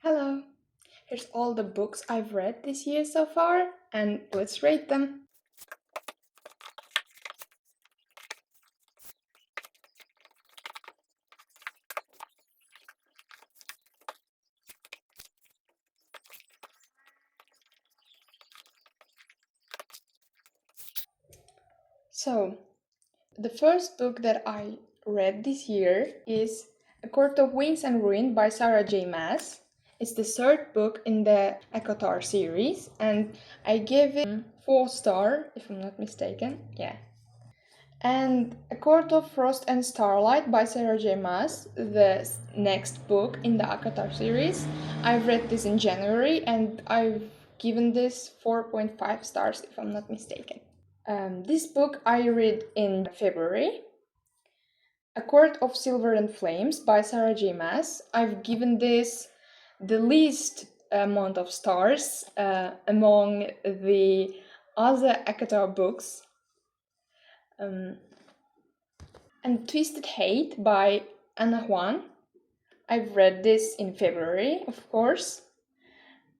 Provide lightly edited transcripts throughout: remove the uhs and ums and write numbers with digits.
Hello! Here's all the books I've read this year so far, and let's rate them. So, the first book that I read this year is A Court of Winds and Ruin by Sarah J. Maas. It's the third book in the ACOTAR series, and I gave it 4 star, if I'm not mistaken. Yeah. And A Court of Frost and Starlight by Sarah J. Maas, the next book in the ACOTAR series. I've read this in January and I've given this 4.5 stars, if I'm not mistaken. This book I read in February. A Court of Silver and Flames by Sarah J. Maas. I've given this the least amount of stars among the other ACOTAR books. And Twisted Hate by Anna Huang. I've read this in February, of course,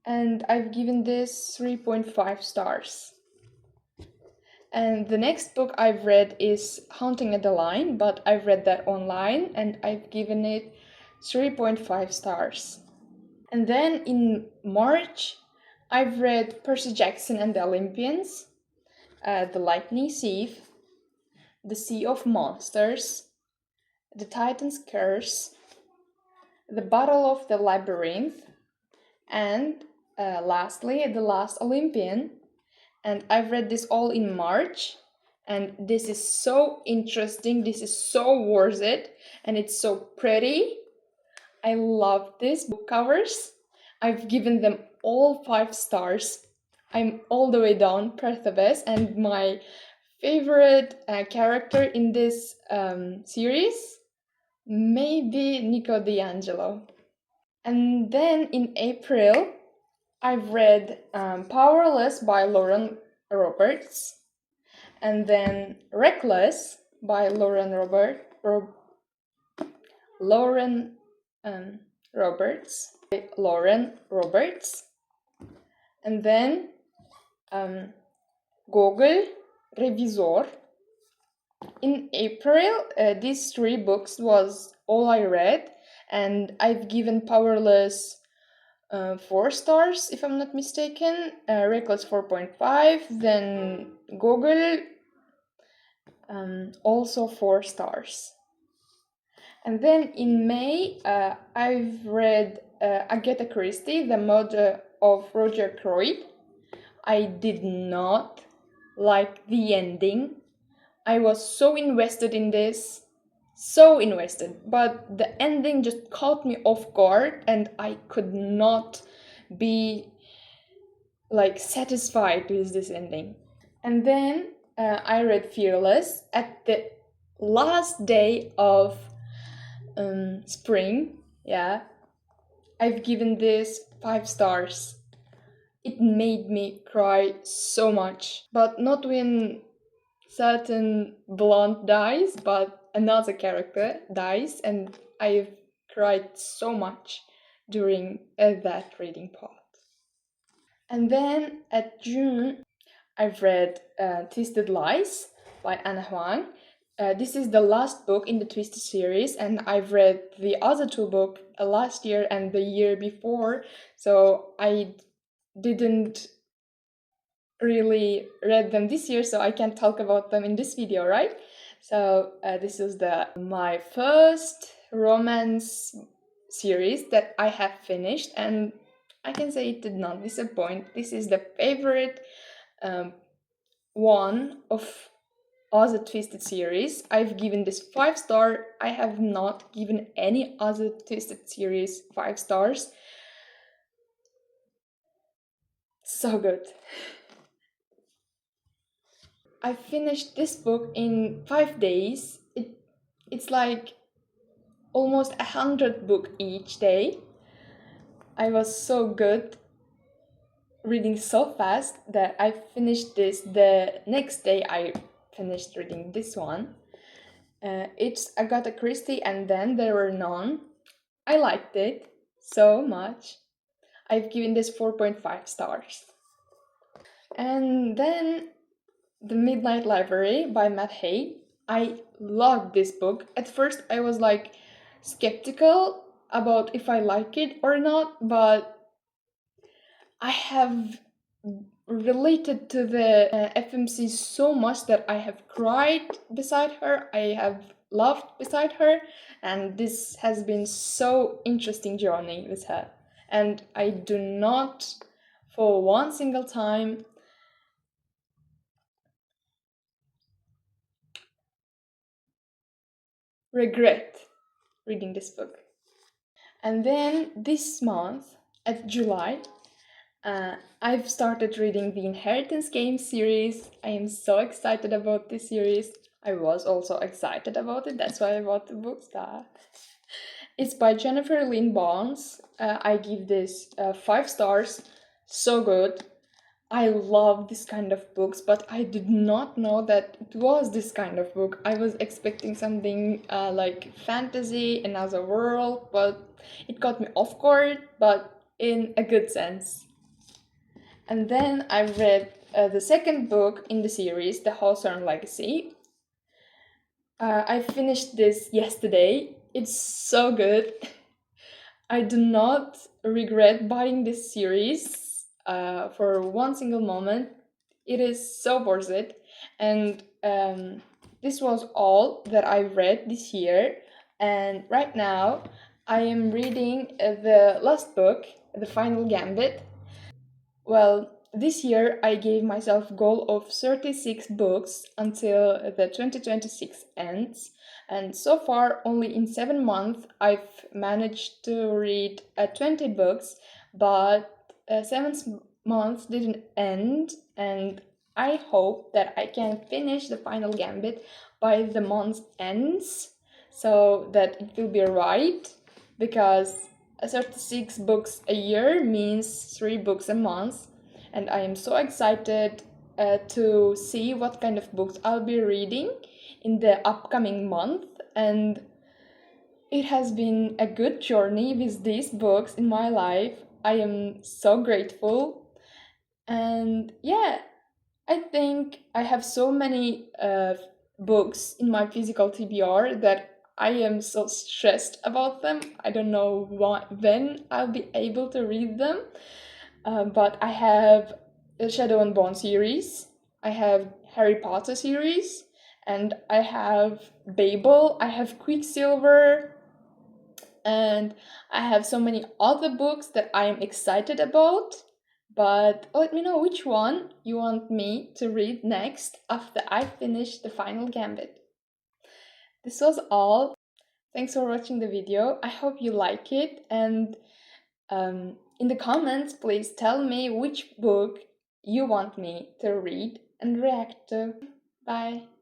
and I've given this 3.5 stars. And the next book I've read is Haunting at the Line, but I've read that online and I've given it 3.5 stars. And then in March, I've read Percy Jackson and the Olympians, The Lightning Thief, The Sea of Monsters, The Titan's Curse, The Battle of the Labyrinth, and lastly, The Last Olympian. And I've read this all in March, and this is so interesting, this is so worth it, and it's so pretty. I love these book covers. I've given them all 5 stars. I'm all the way down Perthebes, and my favorite character in this series maybe Nico D'Angelo. And then in April, I've read Powerless by Lauren Roberts, and then Reckless by Lauren Roberts, and then Gogol Revisor. In April, these 3 books was all I read, and I've given Powerless 4 stars, if I'm not mistaken, Reckless 4.5, then Gogol also 4 stars. And then in May, I've read Agatha Christie, The Murder of Roger Croyd. I did not like the ending. I was so invested in this, so invested, but the ending just caught me off guard and I could not be satisfied with this ending. And then I read Fearless at the last day of spring. Yeah, I've given this 5 stars. It made me cry so much, but not when certain blonde dies, but another character dies, and I've cried so much during that reading part. And then at June, I've read Twisted Lies by Anna Huang. This is the last book in the Twisted series, and I've read the other 2 books last year and the year before, so I didn't really read them this year, so I can't talk about them in this video, right? So this is my first romance series that I have finished, and I can say it did not disappoint. This is the favorite one of all the Twisted series. I've given this 5 star. I have not given any other Twisted series 5 stars. So good. I finished this book in 5 days. It's like almost 100 books each day. I was so good reading so fast that I finished this the next day I finished reading this one. It's Agatha Christie and Then There Were None. I liked it so much. I've given this 4.5 stars. And then The Midnight Library by Matt Haig. I loved this book. At first, I was like skeptical about if I like it or not, but I have related to the FMC so much that I have cried beside her, I have laughed beside her, and this has been so interesting journey with her. And I do not, for one single time, regret reading this book. And then this month, at July, I've started reading the Inheritance Game series. I am so excited about this series. I was also excited about it, that's why I bought the booktok. It's by Jennifer Lynn Barnes. I give this 5 stars. So good. I love this kind of books, but I did not know that it was this kind of book. I was expecting something like fantasy, another world, but it got me off guard, but in a good sense. And then I read the second book in the series, The Hawthorne Legacy. I finished this yesterday. It's so good. I do not regret buying this series for one single moment. It is so worth it. And this was all that I read this year. And right now, I am reading the last book, The Final Gambit. Well, this year I gave myself a goal of 36 books until the 2026 ends, and so far only in 7 months I've managed to read 20 books, but 7th month didn't end, and I hope that I can finish the Final Gambit by the month ends, so that it will be right, because 36 books a year means 3 books a month, and I am so excited to see what kind of books I'll be reading in the upcoming month. And it has been a good journey with these books in my life. I am so grateful. And yeah, I think I have so many books in my physical TBR that I am so stressed about them. I don't know when I'll be able to read them. But I have the Shadow and Bone series, I have Harry Potter series, and I have Babel, I have Quicksilver, and I have so many other books that I am excited about. But let me know which one you want me to read next after I finish the Final Gambit. This was all. Thanks for watching the video. I hope you like it, and in the comments, please tell me which book you want me to read and react to. Bye!